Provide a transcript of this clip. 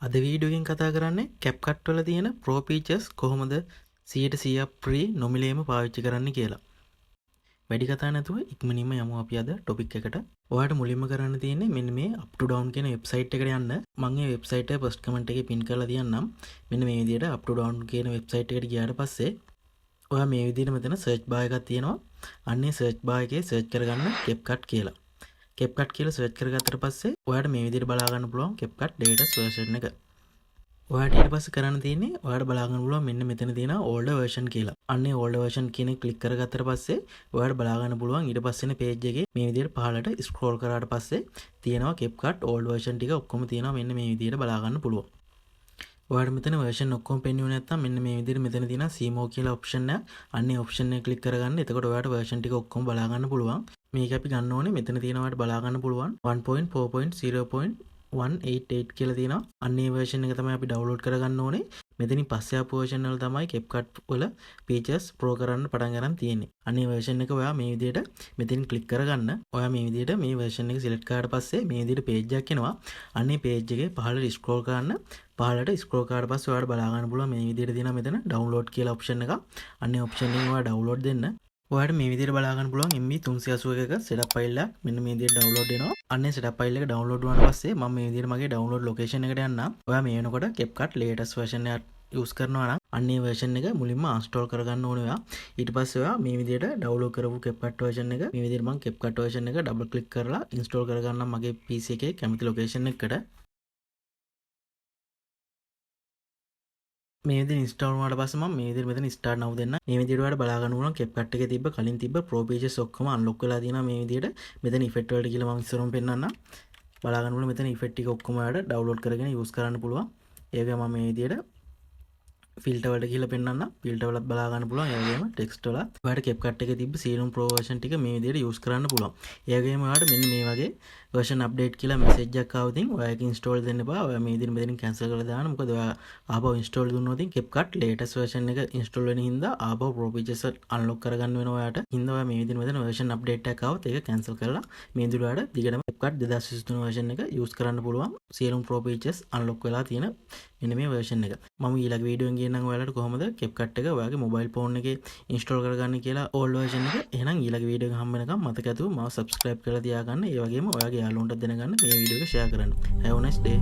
අද වීඩියෝ එකෙන් කතා කරන්නේ CapCut වල තියෙන Pro features කොහොමද 100% free නොමිලේම පාවිච්චි කරන්න කියලා. වැඩි කතා නැතුව ඉක්මනින්ම යමු අපි අද topic එකට. ඔයාලට මුලින්ම කරන්න තියෙන්නේ මෙන්න මේ up to down කියන website එකට යන්න. මම මේ website එක first comment එකේ pin කරලා තියන්නම්. මෙන්න මේ විදිහට up to down කියන website එකට ගියාට පස්සේ ඔයා මේ විදිහට මෙතන search bar එකක් තියෙනවා. අන්නේ search bar එකේ search කරගන්න CapCut කියලා. CapCut කියලා search කරගත්තට පස්සේ ඔයාලට මේ විදිහට බලා ගන්න පුළුවන් CapCut latest version එක. ඔයාලට ඊට පස්සේ කරන්න තියෙන්නේ ඔයාලට බලා ගන්න පුළුවන් මෙන්න මෙතන තියෙන older version කියලා. අන්නේ older version කියන එක ක්ලික් කරගත්තට පස්සේ ඔයාලට බලා ගන්න පුළුවන් ඊට පස්සේනේ page එකේ මේ විදිහට පහළට scroll කරාට පස්සේ තියෙනවා CapCut old version ටික ඔක්කොම තියෙනවා මෙන්න මේ විදිහට බලා ගන්න පුළුවන්. ඔයාලට මෙතන version ඔක්කොම පෙන්වුවේ නැත්නම් මෙන්න මේ විදිහට මෙතන තියෙන CMO කියලා option එක. අන්නේ option එක ක්ලික් කරගන්න. එතකොට ඔයාලට version ටික ඔක්කොම බලා ගන්න පුළුවන්. මේක අපි ගන්න ඕනේ මෙතන තියෙන ඔයාලට බලා ගන්න පුළුවන් 1.4.0.188 කියලා තියෙනවා. අන්නේ version එක තමයි අපි download කරගන්න ඕනේ. මෙතනින් පස්සේ ආපු version වල තමයි CapCut වල features pro කරන්න පටන් ගන්න තියෙන්නේ. අන්නේ version එක ඔයා මේ විදිහට මෙතනින් click කරගන්න. ඔයා මේ විදිහට මේ version එක select කරාට පස්සේ මේ විදිහට page එකක් එනවා. අන්නේ page එකේ පහළට scroll කරන්න. පහළට scroll කරාට පස්සේ ඔයාලට බලා ගන්න පුළුවන් මේ විදිහට තියෙනවා මෙතන download කියලා option එක. අන්නේ option එකෙන් ඔයා download දෙන්න. ඔයාලට මේ විදිහට බලා ගන්න පුළුවන් MB 381ක setup file එකක් මෙන්න මේ විදිහට download වෙනවා. අන්නේ setup file එක download වුණාට පස්සේ මම මේ විදිහට මගේ download location එකට යන්නම්. ඔයා මේ වෙනකොට CapCut latest version එක use කරනවා නම් අන්නේ version එක මුලින්ම install කරගන්න ඕනේ ඔයා. ඊට පස්සේ ඔයා මේ විදිහට download කරපු CapCut version එක මේ විදිහට මම CapCut version එක double click කරලා install කරගන්නම් මගේ PC එකේ කැමති location එකකට. මේ විදිහට install වුණාට පස්සේ මම මේ විදිහට මෙතන start now දෙන්න. මේ විදිහට ඔයාලට බලා ගන්න ඕන CapCut එකේ තිබ්බ කලින් තිබ්බ pro pages ඔක්කොම unlock වෙලා තියෙනවා මේ විදිහට. මෙතන effect වලට කියලා මම ඉස්සරහම පෙන්නන්නම්. බලා ගන්න ඕන මෙතන effect ටික ඔක්කොම ඔයාලට download කරගෙන use කරන්න පුළුවන්. ඒක මම මේ විදිහට filter වලට කියලා පෙන්නන්නම්. filter වලත් බලා ගන්න පුළුවන්. ඒ වගේම text වලත් ඔයාලට CapCut එකේ තිබ්බ Serum Pro version ටික මේ විදිහට use කරන්න පුළුවන්. ඒ වගේම ඔයාලට මෙන්න මේ වගේ version update කියලා message එකක් ආවොත් ඔයාලට install දෙන්න එපා. ඔයා මේ විදිහට මෙතනින් cancel කරලා දාන්න. මොකද ඔයා ආපහු install දුන්නොත් CapCut latest version එක install වෙන හින්දා ආපහු pro features unlock කරගන්න වෙනවා ඔයාලට. හින්දා ඔයා මේ විදිහට මෙතන version update එකක් ආවොත් ඒක cancel කරලා මේ විදිහට ඔයාලට දිගටම CapCut 2023 version එක use කරන්න පුළුවන්. Serum Pro features unlock වෙලා තියෙන මෙන්න මේ version එක. මම ඊළඟ වීඩියෝ එකෙන් කියන්නම් ඔයාලට කොහොමද CapCut එක ඔයාගේ mobile phone එකේ install කරගන්න කියලා old version එක. එහෙනම් ඊළඟ වීඩියෝ එක හම්බ වෙනකම් මතක ඇතුව මාව subscribe කරලා තියාගන්න. ඒ වගේම ඔයාගේ යාළුවන්ට දැනගන්න මේ වීඩියෝ එක share කරන්න. Have a nice day.